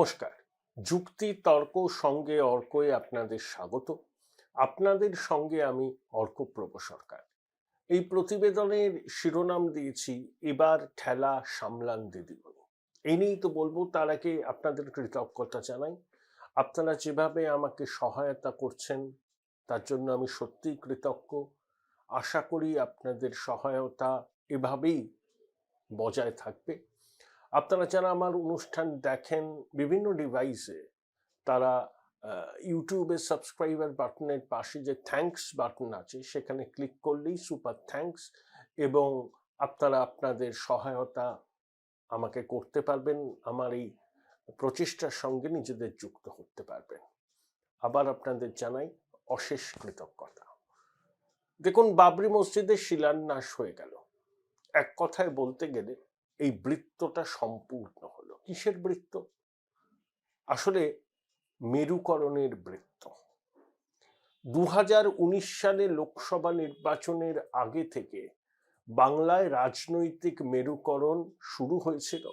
নমস্কার। যুক্তি তর্ক সঙ্গে অর্কয়ে আপনাদের স্বাগত। আপনাদের সঙ্গে আমি অর্কপ্রভ সরকার। এই প্রতিবেদনের শিরোনাম দিয়েছি এবার ঠেলা সামলান দিদিমণি। এই নিয়েই তো বলবো, তার আগে আপনাদের কৃতজ্ঞতা জানাই। আপনারা যেভাবে আমাকে সহায়তা করছেন তার জন্য আমি সত্যিই কৃতজ্ঞ। আশা করি আপনাদের সহায়তা এভাবেই বজায় থাকবে। আপনারা যারা আমার অনুষ্ঠান দেখেন বিভিন্ন ডিভাইসে, তারা ইউটিউবে সাবস্ক্রাইবার বাটনের পাশে যে থ্যাঙ্কস বাটন আছে সেখানে ক্লিক করলেই সুপার থ্যাঙ্কস, এবং আপনারা আপনাদের সহায়তা আমাকে করতে পারবেন, আমার এই প্রচেষ্টার সঙ্গে নিজেদের যুক্ত করতে পারবেন। আবার আপনাদের জানাই অশেষ কৃতজ্ঞতা। দেখুন, বাবরি মসজিদের শিলান্যাস হয়ে গেল। এক কথায় বলতে গেলে এই বৃত্তটা সম্পূর্ণ হলো। কিসের বৃত্ত? আসলে মেরুকরণের বৃত্ত। 2019 সালে লোকসভা নির্বাচনের আগে থেকে বাংলায় রাজনৈতিক মেরুকরণ শুরু হয়েছিল।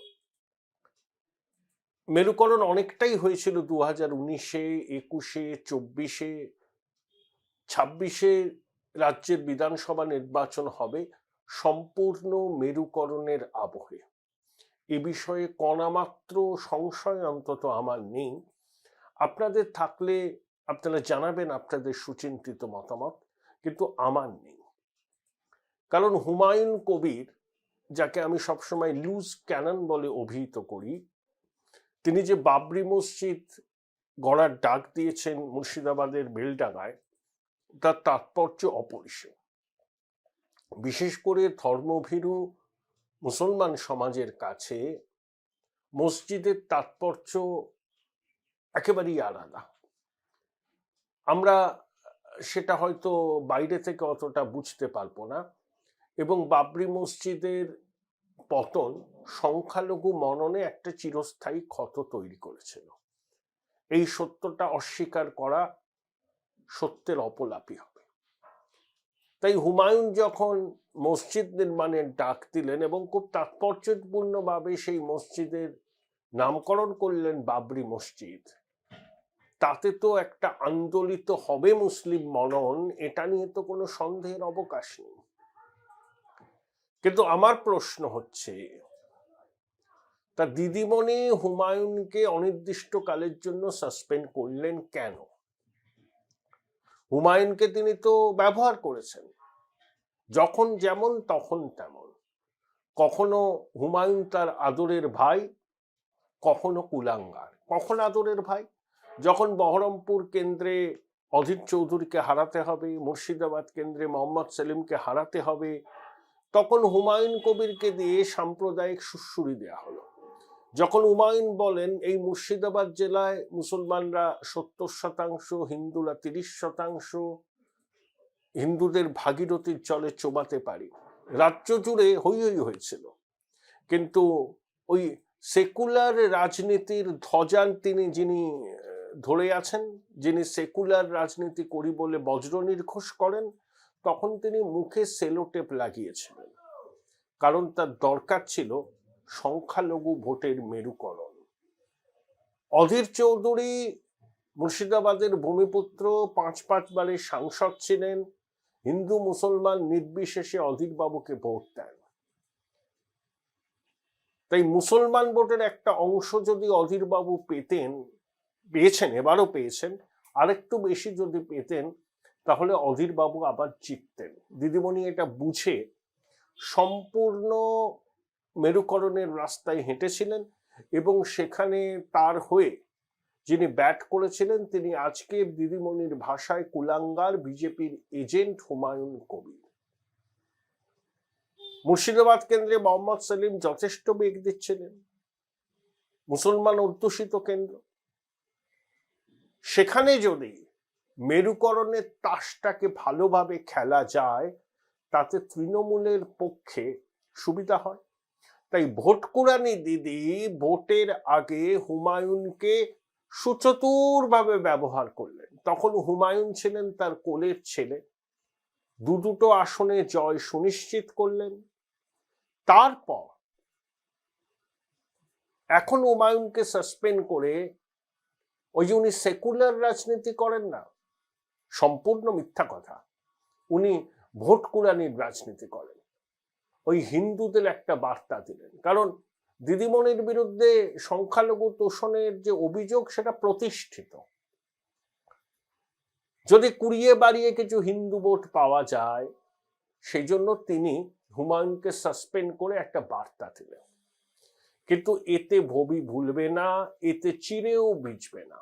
মেরুকরণ অনেকটাই হয়েছিল 2019-এ, 21-এ, 24-এ, 26-এ রাজ্যের বিধানসভা নির্বাচন হবে সম্পূর্ণ মেরুকরণের আবহে। এ বিষয়ে কণামাত্র সংশয় অন্তত আমার নেই। আপনাদের থাকলে আপনারা জানাবেন আপনাদের সুচিন্তিত মতামত, কিন্তু আমার নেই। কারণ হুমায়ুন কবির, যাকে আমি সবসময় লুজ ক্যানন বলে অভিহিত করি, তিনি যে বাবরি মসজিদ গড়ার ডাক দিয়েছেন মুর্শিদাবাদের বেলডাঙ্গায়, তার তাৎপর্য অপরিসীম। বিশেষ করে ধর্মভীরু মুসলমান সমাজের কাছে মসজিদের তাৎপর্য একেবারেই আলাদা। আমরা সেটা হয়তো বাইরে থেকে অতটা বুঝতে পারবো না, এবং বাবরি মসজিদের পতন সংখ্যালঘু মননে একটা চিরস্থায়ী ক্ষত তৈরি করেছিল। এই সত্যটা অস্বীকার করা সত্যের অপলাপী হবে। তাই হুমায়ুন যখন মসজিদ নির্মাণের ডাক দিলেন এবং খুব তাৎপর্যপূর্ণভাবে সেই মসজিদের নামকরণ করলেন বাবরি মসজিদ, তাতে তো একটা আন্দোলিত হবে মুসলিম মনন, এটা নিয়ে তো কোনো সন্দেহের অবকাশ নেই। কিন্তু আমার প্রশ্ন হচ্ছে, তা দিদিমণি হুমায়ুনকে অনির্দিষ্টকালের জন্য সাসপেন্ড করলেন কেন? হুমায়ুনকে তিনি তো ব্যবহার করেছেন, যখন যেমন তখন তেমন। কখনো হুমায়ুন তার আদরের ভাই, কখনো কুলাঙ্গার। কখন আদরের ভাই? যখন বহরমপুর কেন্দ্রে অধীর চৌধুরীকে হারাতে হবে, মুর্শিদাবাদ কেন্দ্রে মোহাম্মদ সেলিমকে হারাতে হবে, তখন হুমায়ুন কবিরকে দিয়ে সাম্প্রদায়িক সুড়সুড়ি দেয়া হলো। যখন হুমায়ুন বলেন এই মুর্শিদাবাদ জেলায় মুসলমানরা 70%, হিন্দুরা 30%, হিন্দুদের ভাগীরথীর জলে চোবাতে পারি, রাজ্য জুড়ে হই হই হয়েছিল। কিন্তু ওই সেকুলার রাজনীতির ধ্বজান যিনি ধরে আছেন, যিনি সেকুলার রাজনীতি করি বলে বজ্র নির্ঘোষ করেন, তখন তিনি মুখে সেলোটেপ লাগিয়েছিলেন, কারণ তার দরকার ছিল সংখ্যালঘু ভোটের মেরুকরণ। অধীর চৌধুরী মুর্শিদাবাদের ভূমিপুত্র, 5 বারের সাংসদ ছিলেন, হিন্দু মুসলমান নির্বিশেষে অধীর বাবুকে ভোট দেন। তাই মুসলমান ভোটের একটা অংশ যদি অধীর বাবু পেয়েছেন, এবারও পেয়েছেন, আরেকটু বেশি যদি পেতেন, তাহলে অধীর বাবু আবার জিততেন। দিদিমণি এটা বুঝে সম্পূর্ণ মেরুকরণের রাস্তায় হেঁটেছিলেন, এবং সেখানে তার হয়ে যিনি ব্যাট করেছিলেন তিনি আজকে দিদিমণির ভাষায় কুলাঙ্গার বিজেপির এজেন্ট হুমায়ুন কবির। মুর্শিদাবাদ কেন্দ্রে মোহাম্মদ সেলিম যথেষ্ট বেগ দিচ্ছিলেন, মুসলমান অধ্যুষিত কেন্দ্র। সেখানে যদি মেরুকরণের তাসটাকে ভালোভাবে খেলা যায়, তাতে তৃণমূলের পক্ষে সুবিধা হয়। তাই ভোট কুড়ানি দিদি ভোটের আগে হুমায়ুনকে সুচতুরভাবে ব্যবহার করলেন। তখন হুমায়ুন ছিলেন তার কোলের ছেলে, দুটো আসনে জয় সুনিশ্চিত করলেন। তারপর এখন হুমায়ুনকে সাসপেন্ড করে ওই যে উনি সেকুলার রাজনীতি করেন না, সম্পূর্ণ মিথ্যা কথা। উনি ভোট কুড়ানির রাজনীতি করেন। ওই হিন্দুদের একটা বার্তা দিলেন, কারণ দিদিমণির বিরুদ্ধে সংখ্যালঘু তোষণের যে অভিযোগ সেটা প্রতিষ্ঠিত। যদি কুড়িয়ে বাড়িয়ে কিছু হিন্দু ভোট পাওয়া যায়, সেই জন্য তিনি হুমায়ুনকে সাসপেন্ড করে একটা বার্তা দিলেন। কিন্তু এতে ভবি ভুলবে না, এতে চিরেও ভিজবে না।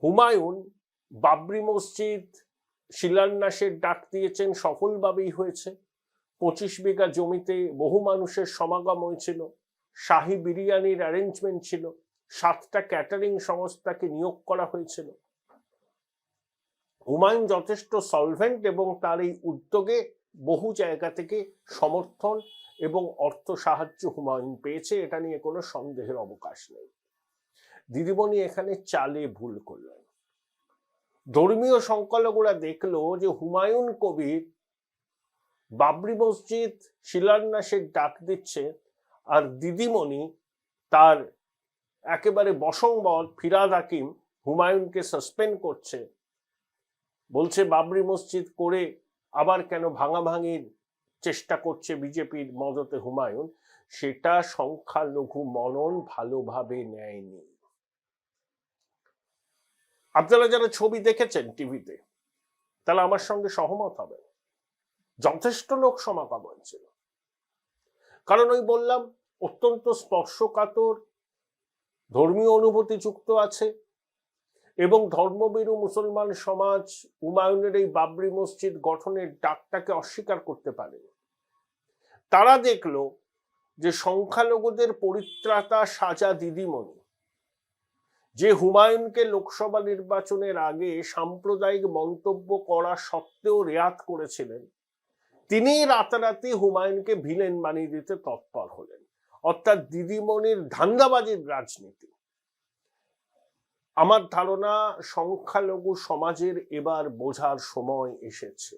হুমায়ুন বাবরি মসজিদ শিলান্যাসের ডাক দিয়েছেন, সফলভাবেই হয়েছে। 25 বিঘা জমিতে বহু মানুষের সমাগম হয়েছিল, শাহী বিরিয়ানির অ্যারেঞ্জমেন্ট ছিল, 7টা ক্যাটারিং সংস্থাকে নিয়োগ করা হয়েছিল। হুমায়ুন যথেষ্ট সলভেন্ট এবং তার এই উদ্যোগে বহু জায়গা থেকে সমর্থন এবং অর্থ সাহায্য হুমায়ুন পেয়েছে, এটা নিয়ে কোনো সন্দেহের অবকাশ নেই। দিদিমণি এখানে চালে ভুল করলেন। ধর্মীয় সংখ্যালঘুরা দেখলো যে হুমায়ুন কবির বাবরি মসজিদ শিলান্যাসের ডাক দিচ্ছে, আর দিদিমণি তার একেবারে বশংবদ ফিরাদ হাকিম হুমায়ুনকে সাসপেন্ড করছে, বলছে বাবরি মসজিদ করে আবার কেন ভাঙাভাঙির চেষ্টা করছে বিজেপির মদতে হুমায়ুন। সেটা সংখ্যালঘু মনন ভালোভাবে নেয়নি। আপনারা যারা ছবি দেখেছেন টিভিতে, তাহলে আমার সঙ্গে সহমত হবেন, যথেষ্ট লোক সমাগম হয়েছিল। কারণ ওই বললাম, অত্যন্ত স্পর্শকাতর ধর্মীয় অনুভূতি যুক্ত আছে, এবং ধর্মভীরু মুসলমান সমাজ হুমায়ুনের এই বাবরি মসজিদ গঠনের ডাকটাকে অস্বীকার করতে পারে। তারা দেখলো যে সংখ্যালঘুদের পরিত্রাতা সাজা দিদিমণি, যে হুমায়ুনকে লোকসভা নির্বাচনের আগে সাম্প্রদায়িক মন্তব্য করা সত্ত্বেও রেয়াত করেছিলেন, তিনি রাতারাতি হুমায়ুনকে ভিলেন বানিয়ে দিতে তৎপর হলেন। অর্থাৎ দিদিমণির ধান্দাবাজির রাজনীতি। আমার ধারণা সংখ্যালঘু সমাজের এবার বোঝার সময় এসেছে,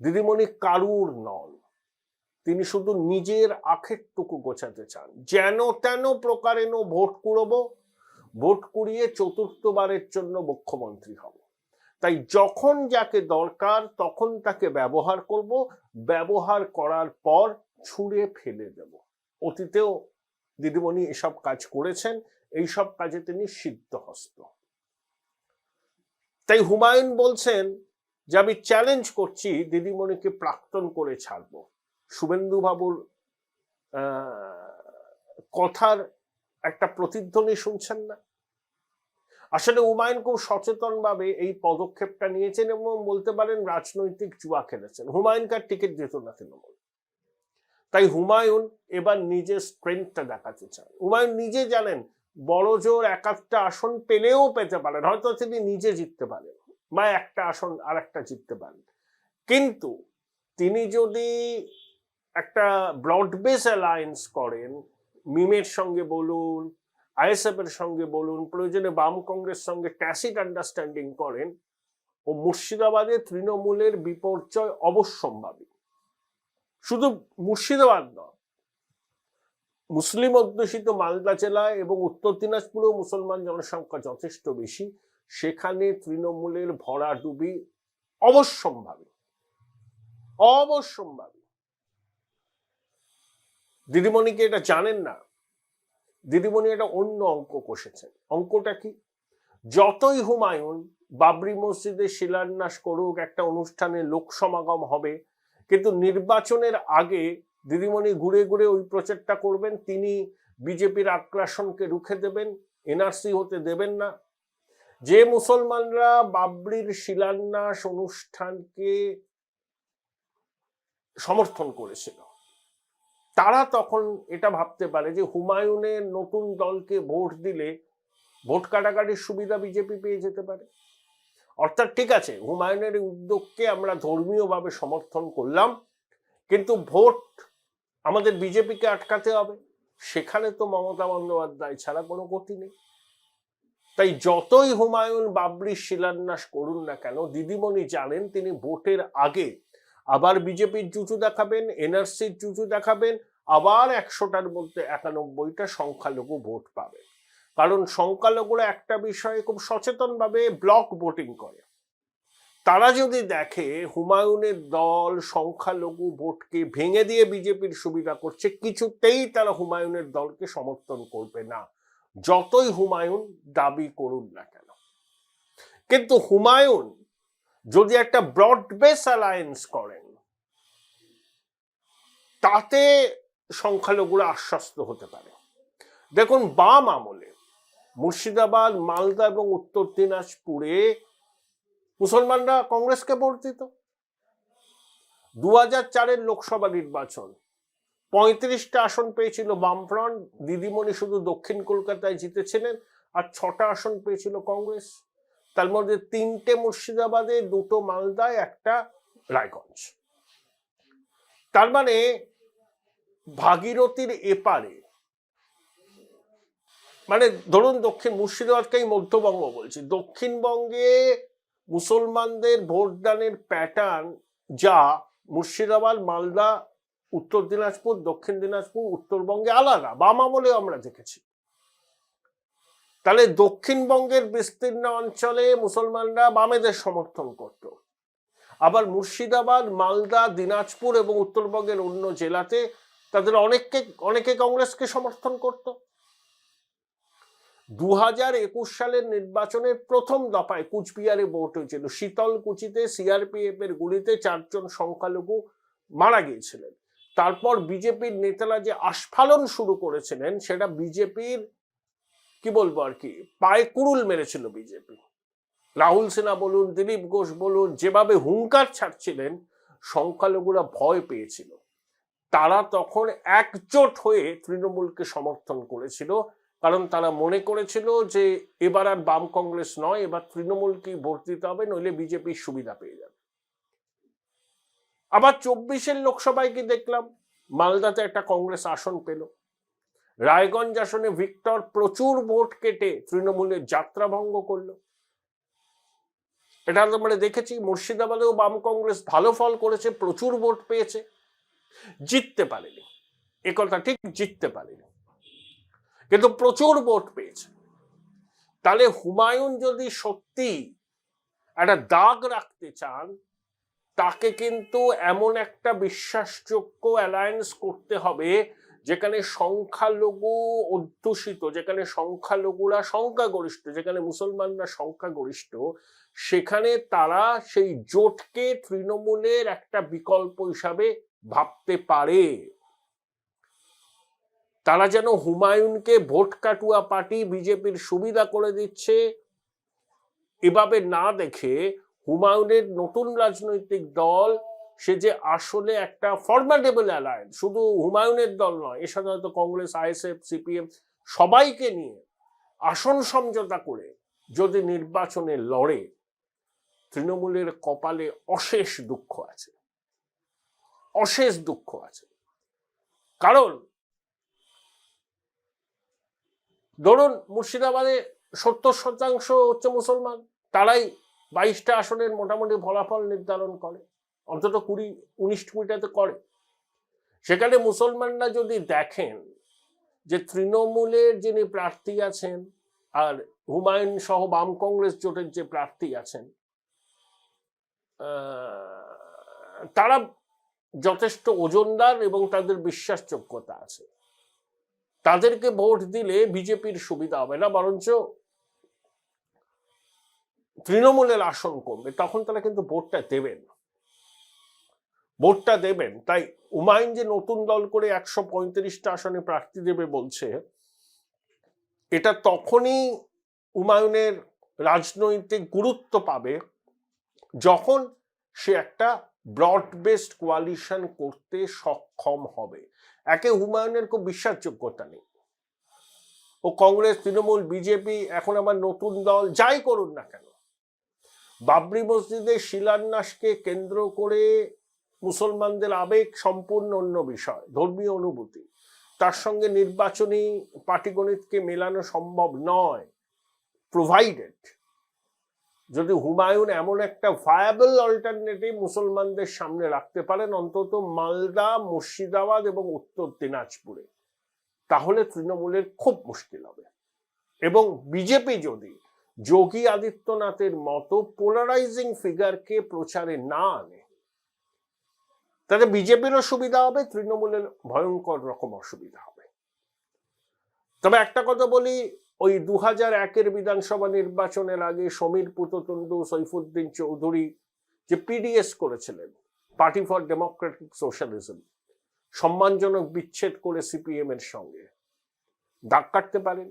দিদিমণি কারুর নন, তিনি শুধু নিজের আখেরটুকু গোছাতে চান। যেন তেন প্রকারেণ ভোট কুড়বো, ভোট কুড়িয়ে চতুর্থবারের জন্য মুখ্যমন্ত্রী হব। তাই যখন যাকে দরকার তখন তাকে ব্যবহার করব, ব্যবহার করার পর ছুঁড়ে ফেলে দেব। অতীতেও দিদিমণি এসব কাজ করেছেন, এইসব কাজে তিনি সিদ্ধহস্ত। তাই হুমায়ুন বলছেন যে আমি চ্যালেঞ্জ করছি দিদিমণিকে প্রাক্তন করে ছাড়বো। শুভেন্দু বাবুর কথার একটা প্রতিধ্বনি শুনছেন না? আসলে হুমায়ুন খুব সচেতন ভাবে এই পদক্ষেপটা নিয়েছেন এবং বলতে পারেন রাজনৈতিক জুয়া খেলেছেন। হুমায়ুনকে আর টিকিট দিত না তৃণমূল, তাই হুমায়ুন এবার নিজের স্ট্রেংথটা দেখাতে চান। হুমায়ুন নিজে জানেন বড় জোর 1-1টা আসন পেলেও পেতে পারেন, হয়তো তিনি নিজে জিততে পারেন বা একটা আসন আর একটা জিততে পারেন, কিন্তু তিনি যদি একটা ব্রড বেস অ্যালায়েন্স করেন, মিমের সঙ্গে বলুন, আইএসএফ এর সঙ্গে বলুন, প্রয়োজনে বাম কংগ্রেস সঙ্গে ট্যাসিট আন্ডারস্ট্যান্ডিং করেন, ও মুর্শিদাবাদে তৃণমূলের বিপর্যয় অবশ্যম্ভাবী। শুধু মুর্শিদাবাদ নয়, মুসলিম অধ্যুষিত মালদা জেলায় এবং উত্তর দিনাজপুরেও মুসলমান জনসংখ্যা যথেষ্ট বেশি, সেখানে তৃণমূলের ভরাডুবি অবশ্যম্ভাবী। অবশ্যম্ভাবী। দিদিমণিকে এটা জানেন না, দিদিমণি এটা অন্য অঙ্ক কষেছেন। অঙ্কটা কি? যতই হুমায়ুন বাবরি মসজিদে শিলান্যাস করুক, একটা অনুষ্ঠানে লোক সমাগম হবে, কিন্তু নির্বাচনের আগে দিদিমণি ঘুরে ঘুরে ওই প্রচারটা করবেন, তিনি বিজেপির আগ্রাসনকে রুখে দেবেন, এনআরসি হতে দেবেন না। যে মুসলমানরা বাবরির শিলান্যাস অনুষ্ঠানকে সমর্থন করেছিল, তারা তখন এটা ভাবতে পারে যে হুমায়ুনের নতুন দলকে ভোট দিলে ভোট কাটাকাটির সুবিধা বিজেপি পেয়ে যেতে পারে। অর্থাৎ ঠিক আছে, হুমায়ুনের উদ্যোগকে আমরা ধর্মীয়ভাবে সমর্থন করলাম, কিন্তু ভোট আমাদের বিজেপিকে আটকাতে হবে, সেখানে তো মমতা বন্দ্যোপাধ্যায় ছাড়া কোনো গতি নেই। তাই যতই হুমায়ুন বাবরির শিলান্যাস করুন না কেন, দিদিমণি জানেন তিনি ভোটের আগে আবার বিজেপির জুজু দেখাবেন, এনআরসির জুজু দেখাবেন, আবার 100টার মধ্যে 91টা সংখ্যালঘু ভোট পাবে। কারণ সংখ্যালঘুরা একটা বিষয়ে খুব সচেতনভাবে ব্লক ভোটিং করে। তারা যদি দেখে হুমায়ুনের দল সংখ্যালঘু ভোটকে ভেঙে দিয়ে বিজেপির সুবিধা করছে, কিছুতেই তারা হুমায়ুনের দলকে সমর্থন করবে না, যতই হুমায়ুন দাবি করুন না কেন। কিন্তু হুমায়ুন যদি একটা ব্রড বেস অ্যালায়েন্স করেন, তাতে সংখ্যালঘুরা আশ্বস্ত হতে পারে। দেখুন, বাম আমলে মুর্শিদাবাদ, মালদা এবং উত্তর দিনাজপুরে মুসলমানরা কংগ্রেসকে ভোট দিত। 2004-এর লোকসভা নির্বাচন 35টা আসন পেয়েছিল বামফ্রন্ট, দিদিমণি শুধু দক্ষিণ কলকাতায় জিতেছিলেন, আর 6টা আসন পেয়েছিল কংগ্রেস। তার মধ্যে 3টে মুর্শিদাবাদে, 2টো মালদায়, 1টা রায়গঞ্জ। তার মানে ভাগীরথীর এপারে, মানে ধরুন দক্ষিণ মুর্শিদাবাদকেই মধ্যবঙ্গ বলছি, দক্ষিণবঙ্গে মুসলমানদের ভোটদানের প্যাটার্ন যা মুর্শিদাবাদ, মালদা, উত্তর দিনাজপুর, দক্ষিণ দিনাজপুর, উত্তরবঙ্গে আলাদা, বাম আমলেও আমরা দেখেছি। তাহলে দক্ষিণবঙ্গের বিস্তীর্ণ অঞ্চলে মুসলমানরা বামেদের সমর্থন করত, আবার মুর্শিদাবাদ, মালদা, দিনাজপুর এবং উত্তরবঙ্গের অন্য জেলাতে তাদের অনেকে কংগ্রেসকে সমর্থন করত। 2021 সালের নির্বাচনের প্রথম দফায় কুচবিহারে ভোট হয়েছিল। শীতলকুচিতে সিআরপিএফ এর গুলিতে 4 জন সংখ্যালঘু মারা গিয়েছিলেন। তারপর বিজেপির নেতারা যে আস্ফালন শুরু করেছিলেন, সেটা বিজেপির কি বলবো আর কি, পায়ে কুড়ুল মেরেছিল বিজেপি। রাহুল সিনহা বলুন, দিলীপ ঘোষ বলুন, যেভাবে হুঙ্কার ছাড়ছিলেন, সংখ্যালঘুরা ভয় পেয়েছিল। তারা তখন একজোট হয়ে তৃণমূলকে সমর্থন করেছিল, কারণ তারা মনে করেছিল যে এবার আর বাম কংগ্রেস নয়, এবার তৃণমূলকেই ভোট দিতে হবে, নইলে বিজেপির সুবিধা পেয়ে যাবে। আবার 24-এর লোকসভায় কি দেখলাম, মালদাতে একটা কংগ্রেস আসন পেল। রায়গঞ্জ আসনে ভিক্টর প্রচুর ভোট কেটে তৃণমূলের যাত্রা ভঙ্গ করলো। এটা আমরা দেখেছি। মুর্শিদাবাদেও বাম কংগ্রেস ভালো ফল করেছে, প্রচুর ভোট পেয়েছে, জিততে পারেনি, একথা ঠিক, জিততে পারেনি, কিন্তু প্রচুর ভোট পেয়েছে। তাহলে হুমায়ুন যদি সত্যি একটা দাগ রাখতে চান, তাকে কিন্তু এমন একটা বিশ্বাসযোগ্য অ্যালায়েন্স করতে হবে যেখানে সংখ্যালঘু অধ্যুষিত, যেখানে সংখ্যালঘুরা সংখ্যাগরিষ্ঠ, যেখানে মুসলমানরা সংখ্যাগরিষ্ঠ, সেখানে তারা সেই জোটকে তৃণমূলের একটা বিকল্প হিসাবে ভাবতে পারে। তারা যেন হুমায়ুনকে ভোট কাটুয়া পার্টি, বিজেপির সুবিধা করে দিচ্ছে, এভাবে না দেখে হুমায়ুনের নতুন রাজনৈতিক দল, সে যে আসলে একটা ফরমেডেবল অ্যালায়েন্স, শুধু হুমায়ুনের দল নয়, এর সাথে হয়তো কংগ্রেস, আইএসএফ, সিপিএম সবাইকে নিয়ে আসন সমঝোতা করে যদি নির্বাচনে লড়ে, তৃণমূলের কপালে অশেষ দুঃখ আছে, অশেষ দুঃখ আছে। কারণ ধরুন মুর্শিদাবাদে 70% হচ্ছে মুসলমান, তারাই 22টা আসনের মোটামুটি ফলাফল নির্ধারণ করে, অন্তত 19-20টাতে করে। সেখানে মুসলমানরা যদি দেখেন যে তৃণমূলের যিনি প্রার্থী আছেন আর হুমায়ুন সহ বাম কংগ্রেস জোটের যে প্রার্থী আছেন, তারা যথেষ্ট ওজনদার এবং তাদের বিশ্বাসযোগ্যতা আছে, তাদেরকে ভোট দিলে বিজেপির সুবিধা হবে না, বরঞ্চ তৃণমূলের আসন কমবে, তখন তারা কিন্তু ভোটটা দেবেন। তাই হুমায়ুন যে নতুন দল করে 135টা আসনে প্রার্থী দেবে বলছে, এটা তখনই হুমায়ুনের রাজনৈতিক গুরুত্ব পাবে যখন সে একটা ব্রড বেসড কোয়ালিশন করতে সক্ষম হবে। একে হুমায়ুনের খুব বিশ্বাসযোগ্যতা নেই, ও কংগ্রেস, তৃণমূল, বিজেপি, এখন আবার নতুন দল যাই করুন না কেন, বাবরি মসজিদের শিলান্যাসকে কেন্দ্র করে মুসলমানদের আবেগ সম্পূর্ণ অন্য বিষয়, ধর্মীয় অনুভূতি, তার সঙ্গে নির্বাচনী পাটিগণিতকে মেলানো সম্ভব নয়, প্রোভাইডেড যদি হুমায়ুন এমন একটা ভায়াবল অল্টারনেটিভ মুসলমানদের সামনে রাখতে পারেন অন্তত মালদা, মুর্শিদাবাদ এবং উত্তর দিনাজপুরে, তাহলে তৃণমূলের খুব মুশকিল হবে। এবং বিজেপি যদি যোগী আদিত্যনাথের মতো পোলারাইজিং ফিগারকে প্রচারে না আনে, তাহলে বিজেপিরও সুবিধা হবে, তৃণমূলের ভয়ঙ্কর রকম অসুবিধা হবে। তবে একটা কথা বলি, ওই 2001-এর বিধানসভা নির্বাচনের আগে সমীর পুততুন্ডু, সৈফুদ্দিন চৌধুরী যে পিডিএস করেছিলেন, পার্টি ফর ডেমোক্রেটিক সোশ্যালিজম, সম্মানজনক বিচ্ছেদ করে সিপিএম এর সঙ্গে দাগ কাটতে পারেন।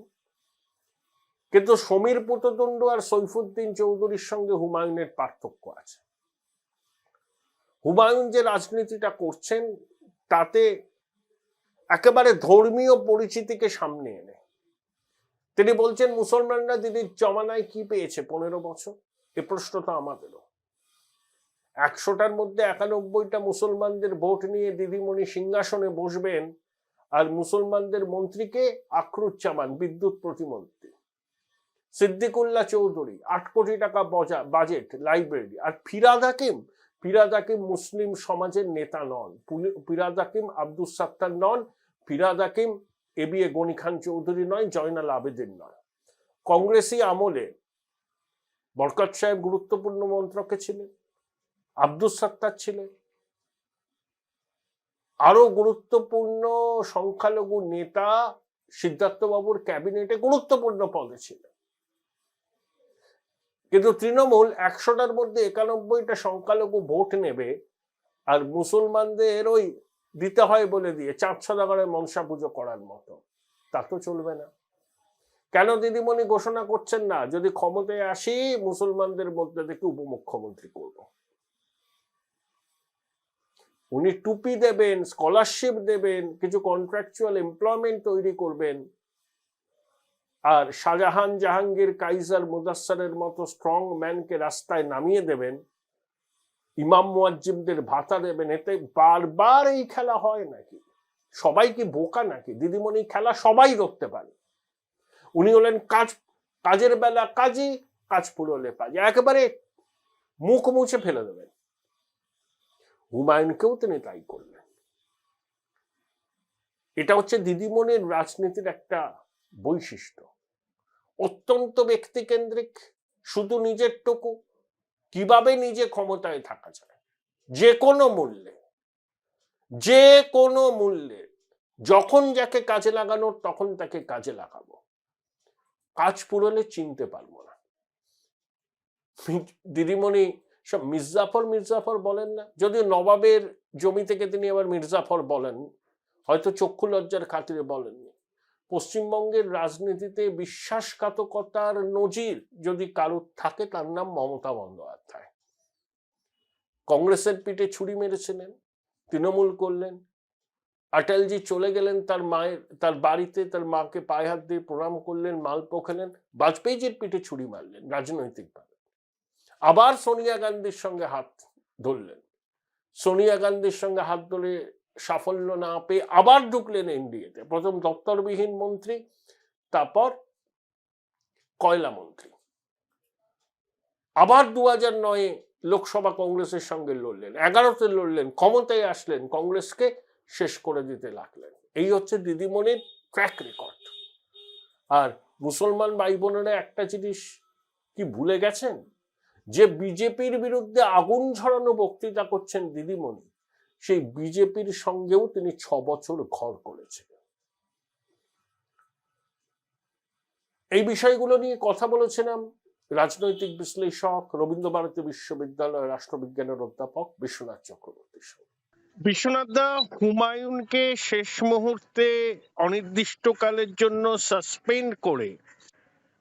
কিন্তু সমীর পুততুন্ডু আর সৈফুদ্দিন চৌধুরীর সঙ্গে হুমায়ুনের পার্থক্য আছে। হুমায়ুন যে রাজনীতিটা করছেন তাতে একেবারে ধর্মীয় পরিচিতিকে সামনে এনে তিনি বলছেন মুসলমানরা দিদির জমানায় কি পেয়েছে 15 বছর, এ প্রশ্ন তো আমাদেরও। 100টার মধ্যে 91টা মুসলমানদের ভোট নিয়ে দিদিমণি সিংহাসনে বসবেন, আর মুসলমানদের মন্ত্রীকে আখরুজ্জামান বিদ্যুৎ প্রতিমন্ত্রী, সিদ্দিকুল্লাহ চৌধুরী 8 কোটি টাকা বাজেট লাইব্রেরি, আর ফিরাদ হাকিম মুসলিম সমাজের নেতা নন, ফিরাদ হাকিম আব্দুস সাত্তার নন, ফিরাদ হাকিম এবি গনি খান চৌধুরী নয়, জয়নাল আবেদিন নয়। কংগ্রেসি আমলে বরকত সাহেব গুরুত্বপূর্ণ মন্ত্রকে ছিলেন, আব্দুস সাত্তার ছিলেন, আরো গুরুত্বপূর্ণ সংখ্যালঘু নেতা সিদ্ধার্থ বাবুর ক্যাবিনেটে গুরুত্বপূর্ণ পদে ছিলেন। কিন্তু তৃণমূল 100টার মধ্যে 91টা সংখ্যালঘু ভোট নেবে, আর মুসলমানদের ওই দিতে হয় বলে দিয়ে 4 সদাগরের মনসা পুজো করার মতো, তা তো চলবে না। কেন দিদিমণি ঘোষণা করছেন না, যদি ক্ষমতায় আসি মুসলমানদের মধ্যে থেকে উপমুখ্যমন্ত্রী করব? উনি টুপি দেবেন, স্কলারশিপ দেবেন, কিছু কন্ট্রাকচুয়াল এমপ্লয়মেন্ট তৈরি করবেন, আর শাহজাহান, জাহাঙ্গীর, কাইজার, মুদাসসারের মতো স্ট্রং ম্যানকে রাস্তায় নামিয়ে দেবেন, ইমাম মুয়াজ্জিমদের ভাতা দেবেন। এতে বারবার এই খেলা হয় নাকি? সবাই কি বোকা নাকি? দিদিমণি খেলা সবাই ধরতে পারে। উনি হলেন কাজের বেলা কাজী, কাজ ফুরলে পাজি, একেবারে মুখ মুছে ফেলে দেবেন। হুমায়ুনকেও তিনি তাই করলেন। এটা হচ্ছে দিদিমণির রাজনীতির একটা বৈশিষ্ট্য, অত্যন্ত ব্যক্তিকেন্দ্রিক, শুধু নিজের টুকু, কিভাবে নিজে ক্ষমতায় থাকা যায় যে কোনো মূল্যে, যখন যাকে কাজে লাগানোর তখন তাকে কাজে লাগাবো, কাজ পুরোলে চিনতে পারবো না। দিদিমণি সব মির্জাফর বলেন না, যদিও নবাবের জমি থেকে তিনি আবার মির্জাফর বলেন, হয়তো চক্ষু লজ্জার খাতিরে বলেননি। পশ্চিমবঙ্গের রাজনীতিতে বিশ্বাসঘাতকতার নজির যদি কারুর থাকে তার নাম মমতা বন্দ্যোপাধ্যায়। কংগ্রেসের পিঠে ছুরি মেরেছিলেন, তৃণমূল করলেন, অটলজি চলে গেলেন তার বাড়িতে, তার মাকে পায়ে হাত দিয়ে প্রণাম করলেন, মালপো খেলেন, বাজপেয়ীজির পিঠে ছুরি মারলেন রাজনৈতিকভাবে। আবার সোনিয়া গান্ধীর সঙ্গে হাত ধরলেন, সোনিয়া গান্ধীর সঙ্গে হাত ধরে সাফল্য না পেয়ে আবার ঢুকলেন এনডিএতে, প্রথম দপ্তরবিহীন মন্ত্রী, তারপর কয়লা মন্ত্রী। আবার 2009-এ লোকসভা কংগ্রেসের সঙ্গে লড়লেন, 11তে লড়লেন, ক্ষমতায় আসলেন, কংগ্রেসকে শেষ করে দিতে লাগলেন। এই হচ্ছে দিদিমণির ট্র্যাক রেকর্ড। আর মুসলমান ভাই বোনেরা একটা জিনিস কি ভুলে গেছেন, যে বিজেপির বিরুদ্ধে আগুন ঝরানো বক্তৃতা করছেন দিদিমণি, সেই বিজেপির সঙ্গেও তিনি 6 বছর ঘর করেছেন। এই বিষয়গুলো নিয়ে কথা বলেছিলাম রাজনৈতিক বিশ্লেষক, রবীন্দ্রভারতী বিশ্ববিদ্যালয়ের রাষ্ট্রবিজ্ঞানের অধ্যাপক বিশ্বনাথ চক্রবর্তীর সঙ্গে। বিশ্বনাথ দা, হুমায়ুনকে শেষ মুহূর্তে অনির্দিষ্টকালের জন্য সাসপেন্ড করে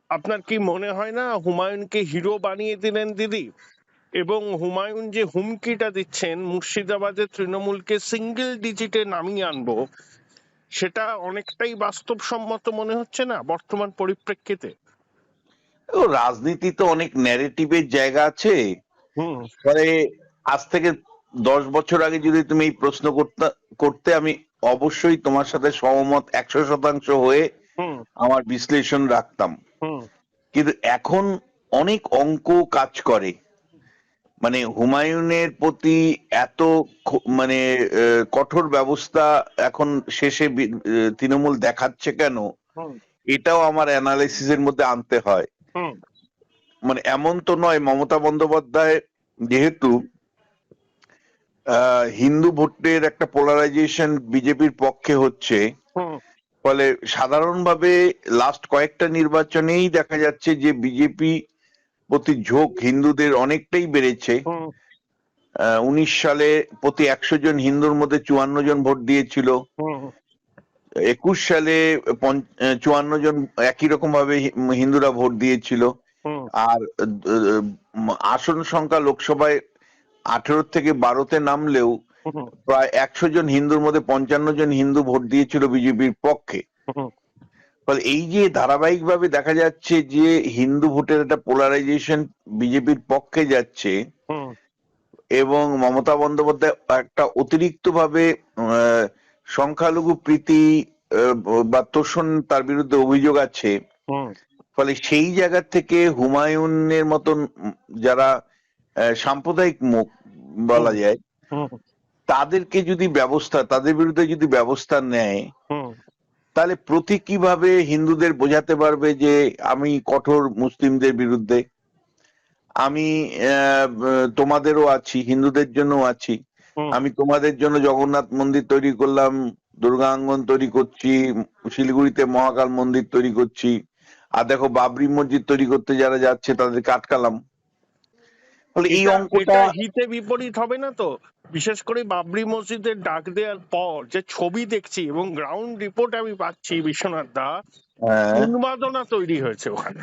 আপনার কি মনে হয় না হুমায়ুনকে হিরো বানিয়ে দিলেন দিদি? এবং হুমায়ুন যে হুমকিটা দিচ্ছেন মুর্শিদাবাদে তৃণমূলকে সিঙ্গেল ডিজিটে নামিয়ে আনবো, সেটা অনেকটাই বাস্তবসম্মত মনে হচ্ছে না বর্তমান পরিপ্রেক্ষিতে? রাজনীতি তো অনেক ন্যারেটিভের জায়গা আছে। পরে আজ থেকে 10 বছর আগে যদি তুমি এই প্রশ্ন করতে আমি অবশ্যই তোমার সাথে সহমত 100% হয়ে আমার বিশ্লেষণ রাখতাম। কিন্তু এখন অনেক অঙ্ক কাজ করে। মানে হুমায়ুনের প্রতি এত মানে কঠোর ব্যবস্থা এখন শেষে তৃণমূল দেখাচ্ছে কেন, হুম, এটাও আমার অ্যানালিসিসের মধ্যে আনতে হয়। হুম, মানে এমন তো নয়, মমতা বন্দ্যোপাধ্যায় যেহেতু হিন্দু ভোটের একটা পোলারাইজেশন বিজেপির পক্ষে হচ্ছে, হুম, ফলে সাধারণভাবে লাস্ট কয়েকটা নির্বাচনেই দেখা যাচ্ছে যে বিজেপি প্রতি ঝোঁক হিন্দুদের অনেকটাই বেড়েছে। হুম, 19 সালে প্রতি 100 জন হিন্দুর মধ্যে 54 জন ভোট দিয়েছিল। হুম, 21 সালে 54 জন একই রকম ভাবে হিন্দুরা ভোট দিয়েছিল। হুম, আর আসন সংখ্যা লোকসভায় 18 থেকে 12তে নামলেও হুম, প্রায় 100 জন হিন্দুর মধ্যে 55 জন হিন্দু ভোট দিয়েছিল বিজেপির পক্ষে। হুম, ফলে এই যে ধারাবাহিকভাবে দেখা যাচ্ছে যে হিন্দু ভোটের একটা পোলারাইজেশন বিজেপির পক্ষে যাচ্ছে, হুম, এবং মমতা বন্দ্যোপাধ্যায় একটা অতিরিক্ত ভাবে সংখ্যালঘু প্রীতি বা তোষণ তার বিরুদ্ধে অভিযোগ আছে। হুম, ফলে সেই জায়গা থেকে হুমায়ুনের মতন যারা সাম্প্রদায়িক মুখ বলা যায়, হুম, তাদেরকে যদি তাদের বিরুদ্ধে যদি ব্যবস্থা নেয়, হুম, তাহলে প্রতীক কিভাবে হিন্দুদের বোঝাতে পারবে যে আমি কঠোর মুসলিমদের বিরুদ্ধে, আমি তোমাদেরও আছি, হিন্দুদের জন্য আছি, হুম, আমি তোমাদের জন্য জগন্নাথ মন্দির তৈরি করলাম, দুর্গাঙ্গন তৈরি করছি, শিলিগুড়িতে মহাকাল মন্দির তৈরি করছি, আর দেখো বাবরি মসজিদ তৈরি করতে যারা যাচ্ছে তাদেরকে আটকালাম। ফলে এই এটা অঙ্কটা এটা হিতে বিপরীত হবে না তো? বিশেষ করে বাবরি মসজিদের ডাক দেওয়ার পর যে ছবি দেখছি এবং গ্রাউন্ড রিপোর্ট আমি পাচ্ছি বিশ্বনাথ দা, আহ, উন্মাদনা তৈরি হয়েছে ওখানে।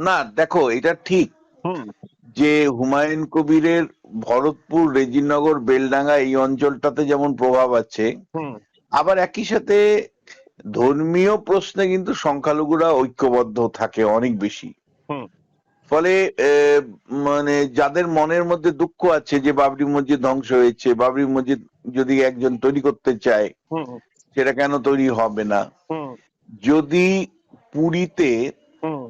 না দেখো এটা ঠিক হুম, যে হুমায়ুন কবিরের ভরতপুর, রেজিনগর, বেলডাঙ্গা এই অঞ্চলটাতে যেমন প্রভাব আছে, হুম, আবার একই সাথে ধর্মীয় প্রশ্নে কিন্তু সংখ্যালঘুরা ঐক্যবদ্ধ থাকে অনেক বেশি। হুম, ফলে মানে যাদের মনের মধ্যে দুঃখ আছে যে বাবরি মসজিদ ধ্বংস হয়েছে, বাবরি মসজিদ যদি একজন তৈরি করতে চায় হুম, সেটা কেন তৈরি হবে না, হুম, যদি পুরীতে হুম,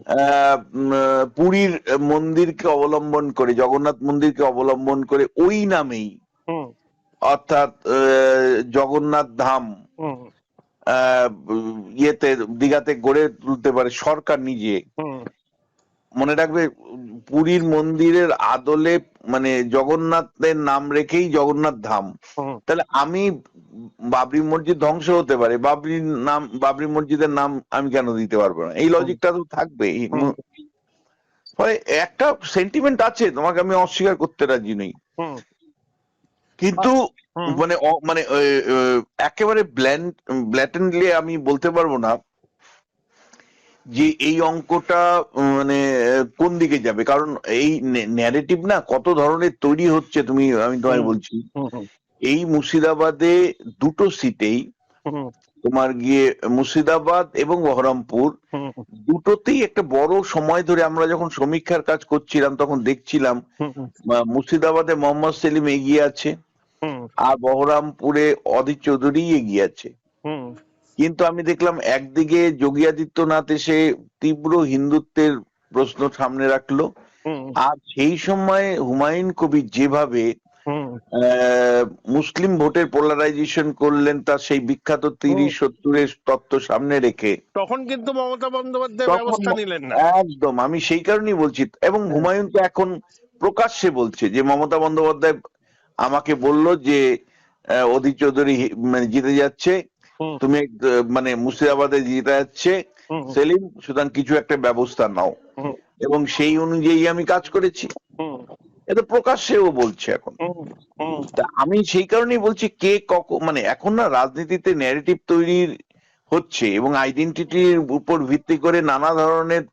পুরীর মন্দিরকে অবলম্বন করে, জগন্নাথ মন্দিরকে অবলম্বন করে ওই নামেই, হুম, অর্থাৎ জগন্নাথ ধাম হুম, ইয়েতে দীঘাতে গড়ে তুলতে পারে সরকার নিজে। হুম, মনে রাখবে, পুরীর মন্দিরের আদলে মানে জগন্নাথের নাম রেখেই জগন্নাথ ধাম, হুম, তাহলে আমি বাবরি মসজিদ ধ্বংস হতে পারে, বাবরি মসজিদের নাম আমি কেন দিতে পারবো না, এই লজিকটা তো থাকবেই। হুম, ফলে একটা সেন্টিমেন্ট আছে, তোমাকে আমি অস্বীকার করতে রাজি নই, হুম, কিন্তু হুম, মানে মানে একেবারে ব্ল্যাটেন্টলি আমি বলতে পারবো না যে এই অঙ্কটা মানে কোন দিকে যাবে, কারণ এই ন্যারেটিভ না কত ধরনের তৈরি হচ্ছে। আমি তোমায় হুম, বলছি, হুম, এই মুর্শিদাবাদে দুটো সিটেই, হুম, তোমার গিয়ে মুর্শিদাবাদ এবং বহরমপুর হুম, দুটোতেই একটা বড় সময় ধরে আমরা যখন সমীক্ষার কাজ করছিলাম তখন দেখছিলাম হুম, মুর্শিদাবাদে মোহাম্মদ সেলিম এগিয়ে আছে, হুম, আর বহরমপুরে অধীর চৌধুরী এগিয়ে আছে। হুম, কিন্তু আমি দেখলাম একদিকে যোগী আদিত্যনাথ এসে তীব্র হিন্দুত্বের প্রশ্ন সামনে রাখলো, হুম, আর সেই সময় হুমায়ুন কবির যেভাবে হুম, মুসলিম ভোটের পোলারাইজেশন করলেন, তার সেই বিখ্যাত 30-70-এর তত্ত্ব সামনে রেখে, তখন কিন্তু মমতা বন্দ্যোপাধ্যায় তখন ব্যবস্থা নিলেন না। একদম আমি সেই কারণেই বলছি, এবং হুমায়ুন তো এখন প্রকাশ্যে বলছে যে মমতা বন্দ্যোপাধ্যায় আমাকে বলল যে অধীর চৌধুরী মানে জিতে যাচ্ছে, হুম, তুমি মানে মুর্শিদাবাদে জিতে যাচ্ছে হুম, সেলিম, সুতরাং কিছু একটা ব্যবস্থা নাও, হুম, এবং সেই অনুযায়ী আমি কাজ করেছি। হুম, এটা প্রকাশ্যেও বলছে এখন। হুম, হুম, তা আমি সেই কারণেই বলছি কে কখন, মানে এখন না রাজনীতিতে ন্যারেটিভ তৈরি হচ্ছে এবং আইডেন্টিটির উপর ভিত্তি করে নানা ধরনের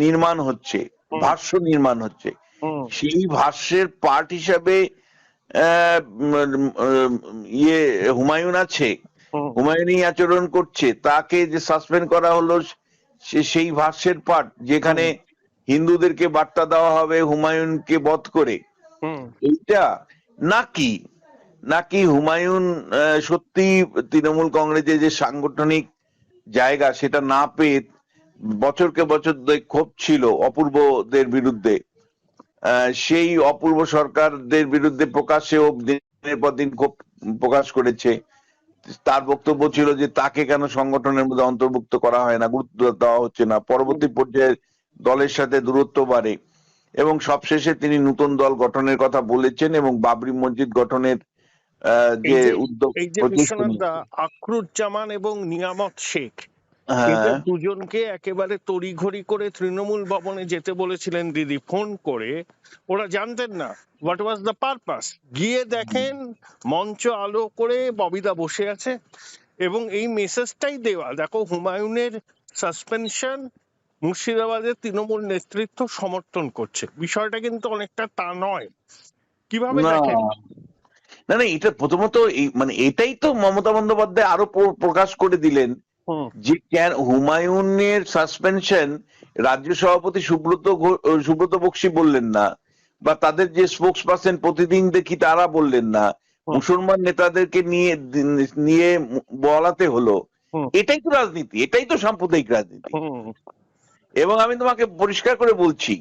নির্মাণ হচ্ছে, ভাষ্য নির্মাণ হচ্ছে। হুম, সেই ভাষ্যের পার্ট হিসাবে ইয়ে হুমায়ুন আছে, হুম, হুমায়ুনই আচরণ করছে, তাকে যে সাসপেন্ড করা হলো সেই ভাষ্যের পার্ট, যেখানে হিন্দুদেরকে বার্তা দেওয়া হবে হুমায়ুনকে বধ করে, হুম, এইটা নাকি নাকি হুমায়ুন সত্যি তৃণমূল কংগ্রেসের যে সাংগঠনিক জায়গা সেটা না পেয়ে বছরকে বছর ধরে ক্ষোভ ছিল অপূর্বদের বিরুদ্ধে, সেই অপূর্ব সরকারদের বিরুদ্ধে প্রকাশ্যেও দিনের পর দিন ক্ষোভ প্রকাশ করেছে। তার বক্তব্য ছিল যে তাকে কেন সংগঠনের মধ্যে অন্তর্ভুক্ত করা হয় না, গুরুত্ব দেওয়া হচ্ছে না। পরবর্তী পর্যায়ে দলের সাথে দূরত্ব বাড়ে এবং সবশেষে তিনি নতুন দল গঠনের কথা বলেছেন এবং বাবরি মসজিদ গঠনের যে উদ্যোগ এই যে বিশ্বনাথ দা, আখরুজ্জামান এবং নিয়ামত শেখ এদের দুজনকে একেবারে তড়িঘড়ি করে তৃণমূল ভবনে যেতে বলেছিলেন দিদি ফোন করে। ওরা জানতেন না হোয়াট ওয়াজ দ্য পারপাস। গিয়ে দেখেন মঞ্চ আলো করে ববিদা বসে আছে এবং এই মেসেজটাই দেওয়া, দেখো হুমায়ুনের সাসপেনশন মুর্শিদাবাদের তৃণমূল নেতৃত্ব সমর্থন করছে। বিষয়টা কিন্তু অনেকটা তা নয়, কিভাবে দেখেন? না না, এটা প্রথমত মানে এটাই তো মমতা বন্দ্যোপাধ্যায় আরো প্রকাশ করে দিলেন যে হুমায়ুনের সাসপেনশন রাজ্য সভাপতি সুব্রত বক্সী বললেন না, বা তাদের যে স্পোক্স পার্সন প্রতিদিন দেখি তারা বললেন না, মুসলমান নেতাদেরকে নিয়ে বলাতে হলো। এটাই তো রাজনীতি, এটাই তো সাম্প্রদায়িক রাজনীতি। এবং আমি তোমাকে পরিষ্কার করে বলছি,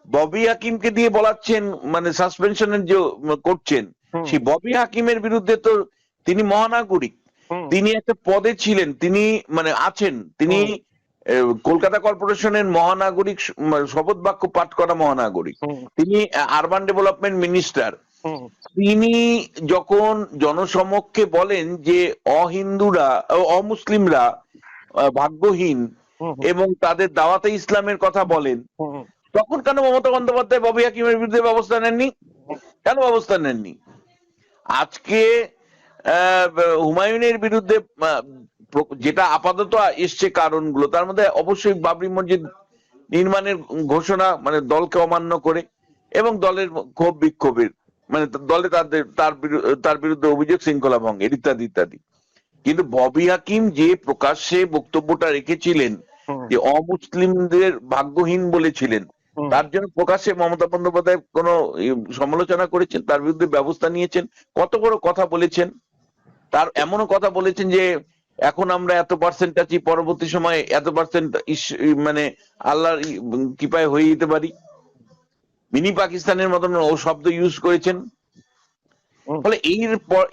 ববি হাকিমকে দিয়ে বলাচ্ছেন, মানে সাসপেনশনের যে করছেন, সেই ববি হাকিমের বিরুদ্ধে তো তিনি মহানাগরিক, তিনি একটা পদে ছিলেন, তিনি মানে আছেন, তিনি কলকাতা কর্পোরেশনের মহানাগরিক, শপথ বাক্য পাঠ করা মহানাগরিক, তিনি আরবান ডেভেলপমেন্ট মিনিস্টার। তিনি যখন জনসমক্ষে বলেন যে অহিন্দুরা, অমুসলিমরা ভাগ্যহীন এবং তাদের দাওয়াতে ইসলামের কথা বলেন, তখন কেন মমতা বন্দ্যোপাধ্যায় ববি হাকিমের বিরুদ্ধে ব্যবস্থা নেননি? কেন ব্যবস্থা নেননি? আজকে হুমায়ুনের বিরুদ্ধে যেটা আপাতত এসছে কারণগুলো, তার মধ্যে অবশ্যই বাবরি মসজিদ নির্মাণের ঘোষণা, মানে দলকে অমান্য করে, এবং দলের ক্ষোভ বিক্ষোভের, মানে দলে তার বিরুদ্ধে অভিযোগ শৃঙ্খলা ভঙ্গের, ইত্যাদি ইত্যাদি। কিন্তু ববি হাকিম যে প্রকাশ্যে বক্তব্যটা রেখেছিলেন যে অমুসলিমদের ভাগ্যহীন বলেছিলেন, তার জন্য প্রকাশ্যে মমতা বন্দ্যোপাধ্যায় কোন সমালোচনা করেছেন, তার বিরুদ্ধে ব্যবস্থা নিয়েছেন, কত বড় কথা বলেছেন। তার এমনও কথা বলেছেন যে এখন আমরা এত পার্সেন্ট আছি, পরবর্তী সময়ে এত পার্সেন্ট মানে আল্লাহর কৃপায় হয়ে যেতে পারি, মিনি পাকিস্তানের মতন ও শব্দ ইউজ করেছেন। ফলে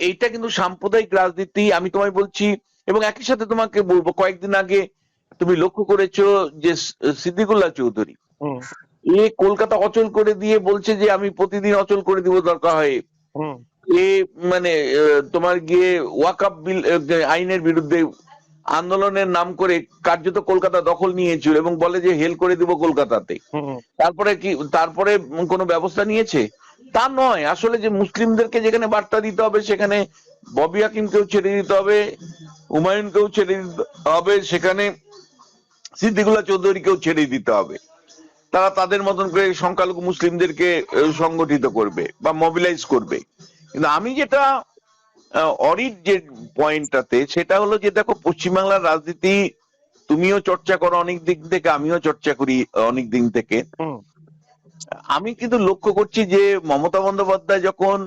এইটা কিন্তু সাম্প্রদায়িক রাজনীতি, আমি তোমায় বলছি। এবং একই সাথে তোমাকে বলবো, কয়েকদিন আগে তুমি লক্ষ্য করেছো যে সিদ্দিকুল্লাহ চৌধুরী কলকাতা অচল করে দিয়ে বলছে যে আমি প্রতিদিন অচল করে দিব দরকার হয়। মানে তোমার গিয়ে ওয়াকআপ বিল আইনের বিরুদ্ধে আন্দোলনের নাম করে কার্যত কলকাতা দখল নিয়েছিল এবং বলে যে হেল করে দিব কলকাতাতে। তারপরে কোনো ব্যবস্থা নিয়েছে? তা নয়। আসলে যে মুসলিমদেরকে যেখানে বার্তা দিতে হবে সেখানে ববি হাকিমকেও ছেড়ে দিতে হবে, হুমায়ুনকেও ছেড়ে দিতে হবে, সেখানে সিদ্দিকুল্লাহ চৌধুরীকেও ছেড়ে দিতে হবে। তারা তাদের মতন করে সংখ্যালঘু মুসলিমদেরকে সংগঠিত করবে বা মোবিলাইজ করবে। কিন্তু আমি যেটা অরির যে পয়েন্টটাতে, সেটা হলো যে দেখো, পশ্চিমবাংলার রাজনীতি তুমিও চর্চা করো অনেক দিক থেকে, আমিও চর্চা করি অনেক দিন থেকে। আমি কিন্তু লক্ষ্য করছি যে মমতা বন্দ্যোপাধ্যায় যখন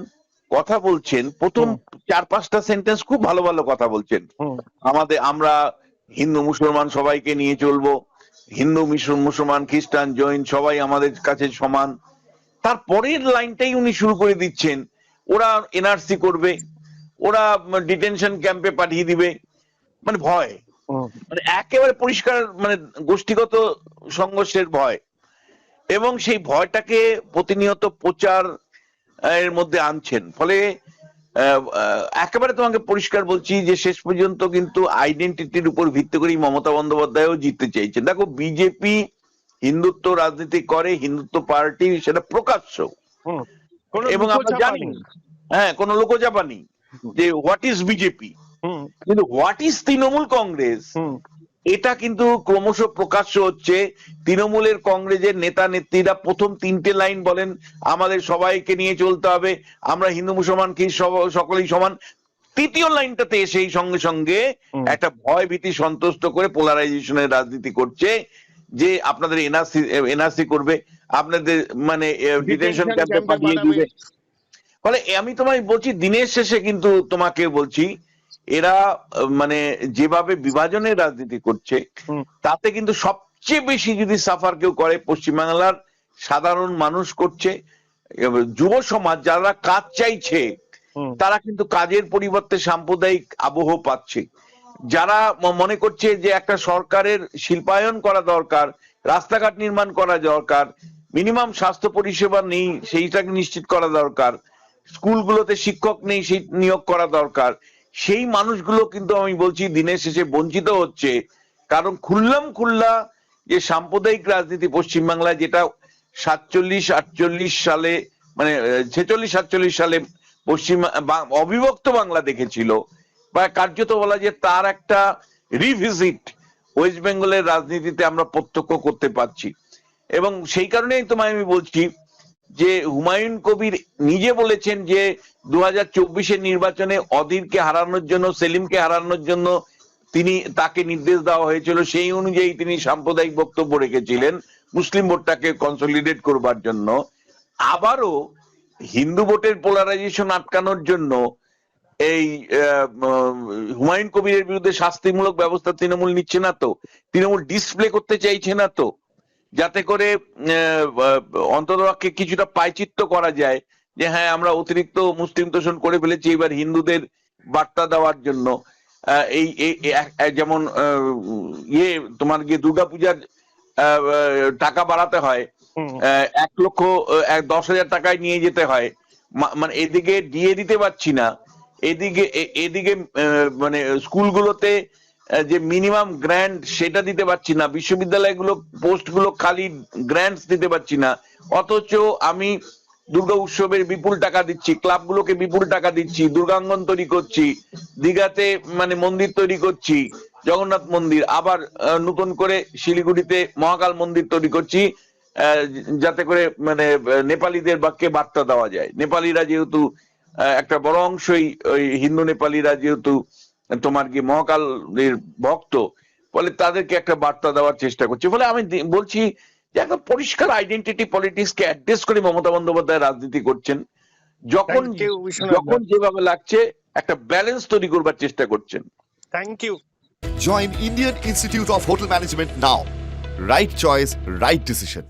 কথা বলছেন, প্রথম 4-5টা সেন্টেন্স খুব ভালো ভালো কথা বলছেন। আমরা হিন্দু মুসলমান সবাইকে নিয়ে চলবো, হিন্দু মুসলমান খ্রিস্টান জৈন সবাই আমাদের কাছে সমান। তারপরের লাইনটাই উনি শুরু করে দিচ্ছেন, ওরা এনআরসি করবে, ওরা ডিটেনশন ক্যাম্পে পাঠিয়ে দিবে, মানে ভয়, মানে একেবারে পরিষ্কার, মানে গোষ্ঠীগত সংঘর্ষের ভয়। এবং সেই ভয়টাকে প্রতিনিয়ত প্রচার এর মধ্যে আনছেন। ফলে একেবারে তোমাকে পরিষ্কার বলছি যে শেষ পর্যন্ত কিন্তু আইডেন্টিটির উপর ভিত্তি করেই মমতা বন্দ্যোপাধ্যায়ও জিততে চাইছেন। দেখো, বিজেপি হিন্দুত্ব রাজনীতি করে, হিন্দুত্ব পার্টি, সেটা প্রকাশ্য, এবং আমরা জানি, হ্যাঁ, কোন লোকচাপা নেই যে হোয়াট ইজ বিজেপি। কিন্তু হোয়াট ইজ তৃণমূল কংগ্রেস, এটা কিন্তু ক্রমশ প্রকাশ্য হচ্ছে। তৃণমূলের কংগ্রেসের নেতা নেত্রীরা প্রথম 3টে লাইন বলেন আমাদের সবাইকে নিয়ে চলতে হবে, আমরা হিন্দু মুসলমান কি সকলেই সমান। তৃতীয় লাইনটাতে সেই সঙ্গে সঙ্গে একটা ভয় ভীতি সন্তুষ্ট করে পোলারাইজেশনের রাজনীতি করছে, যে আপনাদের এনআরসি করবে, আপনাদের মানে ডিটেনশন ক্যাম্পে পাঠিয়ে দিবে। ফলে আমি তোমায় বলছি, দিনের শেষে কিন্তু তোমাকে বলছি, এরা মানে যেভাবে বিভাজনের রাজনীতি করছে, তাতে কিন্তু চেয়ে বেশি যদি সাফার কেউ করে পশ্চিমবাংলার সাধারণ মানুষ করছে। যুব সমাজ যারা কাজ চাইছে তারা কিন্তু কাজের পরিবর্তে সাম্প্রদায়িক আবহ পাচ্ছে। যারা মনে করছে যে একটা সরকারের শিল্পায়ন করা দরকার, রাস্তাঘাট নির্মাণ করা দরকার, মিনিমাম স্বাস্থ্য পরিষেবা নেই সেইটাকে নিশ্চিত করা দরকার, স্কুলগুলোতে শিক্ষক নেই সেই নিয়োগ করা দরকার, সেই মানুষগুলো কিন্তু আমি বলছি দিনের শেষে বঞ্চিত হচ্ছে। কারণ খুল্লা যে সাম্প্রদায়িক রাজনীতি পশ্চিমবাংলায়, যেটা 47-48 সালে মানে 46-47 সালে পশ্চিম অবিভক্ত বাংলা দেখেছিল, বা কার্যত বলা যে তার একটা রিভিজিট ওয়েস্ট বেঙ্গলের রাজনীতিতে আমরা প্রত্যক্ষ করতে পারছি। এবং সেই কারণেই তোমায় আমি বলছি যে হুমায়ুন কবির নিজে বলেছেন যে 2024-এর নির্বাচনে অধীরকে হারানোর জন্য, সেলিমকে হারানোর জন্য তাকে নির্দেশ দেওয়া হয়েছিল, সেই অনুযায়ী তিনি সাম্প্রদায়িক বক্তব্য রেখেছিলেন মুসলিম ভোটটাকে কনসলিডেট করবার জন্য। আবারও হিন্দু ভোটের পোলারাইজেশন আটকানোর জন্য এই হুমায়ুন কবিরের বিরুদ্ধে শাস্তিমূলক ব্যবস্থা তৃণমূল নিচ্ছে না তো, তৃণমূল ডিসপ্লে করতে চাইছে না তো, যাতে করে অন্ততপক্ষে কিছুটা পায়চিত্য করা যায় যে হ্যাঁ আমরা অতিরিক্ত মুসলিম তোষণ করে ফেলেছি, এবার হিন্দুদের বার্তা দেওয়ার জন্য। এই যেমন তোমার গিয়ে দুর্গাপূজার টাকা বাড়াতে হয়, 1,10,000 টাকায় নিয়ে যেতে হয়, মানে এদিকে দিয়ে দিতে পারছি না, এদিকে মানে স্কুলগুলোতে যে মিনিমাম গ্র্যান্ট সেটা দিতে পারছি না, বিশ্ববিদ্যালয়গুলো পোস্টগুলো খালি গ্র্যান্টস দিতে পারছি না, অথচ আমি দুর্গা উৎসবের বিপুল টাকা দিচ্ছি, ক্লাবগুলোকে বিপুল টাকা দিচ্ছি, দুর্গাঙ্গন তৈরি করছি, দীঘাতে মানে মন্দির তৈরি করছি, জগন্নাথ মন্দির, আবার নতুন করে শিলিগুড়িতে মহাকাল মন্দির তৈরি করছি, যাতে করে মানে নেপালিদের বাক্যে বার্তা দেওয়া যায়। নেপালিরা যেহেতু একটা বড় অংশই ওই হিন্দু নেপালিরা যেহেতু তোমার কি মহাকালের ভক্ত, ফলে তাদেরকে একটা বার্তা দেওয়ার চেষ্টা করছে। ফলে আমি বলছি যে একটা পরিষ্কার আইডেন্টিটি পলিটিক্সকে অ্যাড্রেস করে মমতা বন্দ্যোপাধ্যায় রাজনীতি করছেন, যখন যেভাবে লাগছে একটা ব্যালেন্স তৈরি করবার চেষ্টা করছেন। Thank you. Join Indian Institute of Hotel Management now. Right choice, right decision.